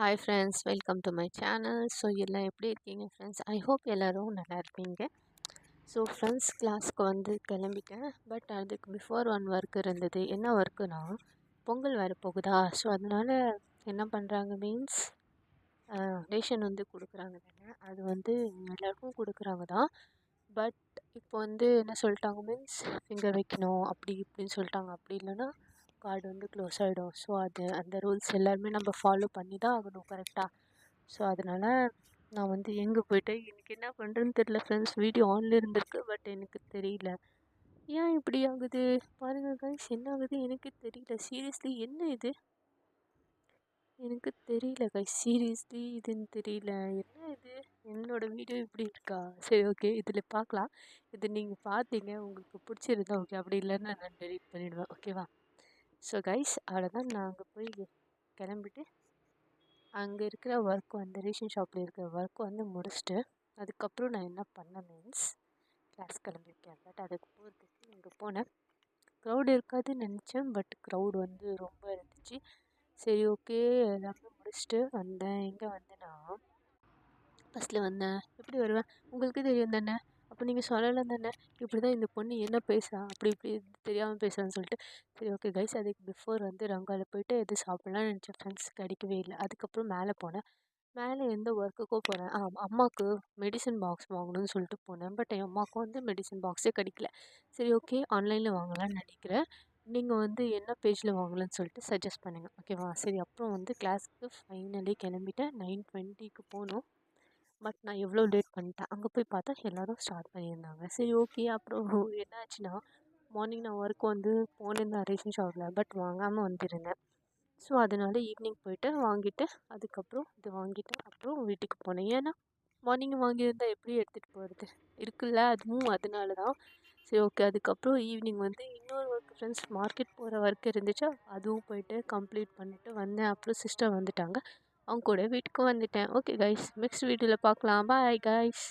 Hi friends, welcome to my channel. So எல்லாம் எப்படி இருக்கீங்க ஃப்ரெண்ட்ஸ்? ஐ ஹோப் எல்லோரும் நல்லா இருப்பீங்க. ஸோ ஃப்ரெண்ட்ஸ், கிளாஸ்க்கு வந்து கிளம்பிட்டேன். பட் அதுக்கு பிஃபோர் ஒன் ஒர்க் இருந்தது. என்ன ஒர்க்குனா, பொங்கல் வேறு போகுதா. ஸோ அதனால் என்ன பண்ணுறாங்க மீன்ஸ் ரேஷன் வந்து கொடுக்குறாங்க தானே. அது வந்து எல்லாருக்கும் கொடுக்குறாங்க தான். பட் இப்போ வந்து என்ன சொல்லிட்டாங்க மீன்ஸ் ஃபிங்கர் வைக்கணும் அப்படி இப்படின்னு சொல்லிட்டாங்க. அப்படி இல்லைன்னா கார்டு வந்து க்ளோஸ் ஆகிடும். ஸோ அந்த ரூல்ஸ் எல்லாருமே நம்ம ஃபாலோ பண்ணி தான் ஆகணும் கரெக்டாக. ஸோ அதனால் நான் வந்து எங்கே போய்ட்டு எனக்கு என்ன பண்ணுறேன்னு தெரியல ஃப்ரெண்ட்ஸ். வீடியோ ஆன்ல இருந்திருக்கு, பட் எனக்கு தெரியல ஏன் இப்படி ஆகுது. பாருங்கள் கைஸ், என்ன ஆகுது எனக்கு தெரியல. சீரியஸ்லி என்ன இது எனக்கு தெரியல கைஸ். சீரியஸ்லி இதுன்னு தெரியல. என்ன இது, என்னோடய வீடியோ இப்படி இருக்கா? சரி, ஓகே, இதில் பார்க்கலாம். இது நீங்கள் பார்த்தீங்க, உங்களுக்கு பிடிச்சிருந்தா ஓகே, அப்படி இல்லைன்னா நான் டெலிட் பண்ணிவிடுவேன். ஓகேவா? ஸோ கைஸ், அவ்வளோதான். நான் அங்கே போய் கிளம்பிட்டு அங்கே இருக்கிற ஒர்க் வந்து ரேஷன் ஷாப்பில் இருக்கிற ஒர்க் வந்து முடிச்சுட்டு அதுக்கப்புறம் நான் என்ன பண்ணேன் மீன்ஸ் கிளாஸ் கிளம்பியிருக்கேன். பட் அதுக்கு போகிறதுக்கு இங்கே போனேன். க்ரௌடு இருக்காதுன்னு நினச்சேன், பட் க்ரௌடு வந்து ரொம்ப இருந்துச்சு. சரி, ஓகே, எல்லாமே முடிச்சுட்டு வந்தேன். எங்கே வந்தேன்னா, பஸ்ஸில் வந்தேன். எப்படி வருவேன் உங்களுக்கு தெரியும் தானே. அப்போ நீங்கள் சொல்லலாம் தானே, இப்படி தான் இந்த பொண்ணு என்ன பேசுகிறா, அப்படி இப்படி தெரியாமல் பேசுகிறான்னு சொல்லிட்டு. சரி, ஓகே கைஸ், அதுக்கு பிஃபோர் வந்து ரங்காவில் போயிட்டு எது சாப்பிட்லான்னு நினச்சேன் ஃப்ரெண்ட்ஸ். கிடைக்கவே இல்லை. அதுக்கப்புறம் மேலே போனேன். மேலே எந்த ஒர்க்குக்கோ போனேன். அம்மாவுக்கு மெடிசன் பாக்ஸ் வாங்கணும்னு சொல்லிட்டு போனேன். பட் என் அம்மாவுக்கும் வந்து மெடிசன் பாக்ஸே கிடைக்கல. சரி, ஓகே, ஆன்லைனில் வாங்கலாம்னு நினைக்கிறேன். நீங்கள் வந்து என்ன பேஜில் வாங்கலான்னு சொல்லிட்டு சஜஸ்ட் பண்ணுங்கள், ஓகேவா? சரி, அப்புறம் வந்து கிளாஸுக்கு ஃபைனலி கிளம்பிட்டேன். 9:20க்கு போகணும். பட் நான் எவ்வளோ லேட் பண்ணிட்டேன். அங்கே போய் பார்த்தா எல்லோரும் ஸ்டார்ட் பண்ணியிருந்தாங்க. சரி, ஓகே. அப்புறம் என்ன ஆச்சுன்னா, மார்னிங் நான் ஒர்க் வந்து போனிருந்தேன் ரேஷன் ஷாப்பில், பட் வாங்காமல் வந்துருந்தேன். ஸோ அதனால ஈவினிங் போய்ட்டு வாங்கிட்டு அதுக்கப்புறம் இது வாங்கிட்டு அப்புறம் வீட்டுக்கு போனேன். ஏன்னா மார்னிங் வாங்கியிருந்தா எப்படி எடுத்துகிட்டு போகிறது இருக்குல்ல, அதுவும் அதனால தான். சரி, ஓகே. அதுக்கப்புறம் ஈவினிங் வந்து இன்னொரு ஒர்க் ஃப்ரெண்ட்ஸ், மார்க்கெட் போகிற ஒர்க் இருந்துச்சா, அதுவும் போயிட்டு கம்ப்ளீட் பண்ணிவிட்டு வந்தேன். அப்புறம் சிஸ்டர் வந்துட்டாங்க, அவங்க கூட வீட்டுக்கு வந்துட்டேன். ஓகே கைஸ், நெக்ஸ்ட் வீடியோவில் பார்க்கலாம். Bye guys.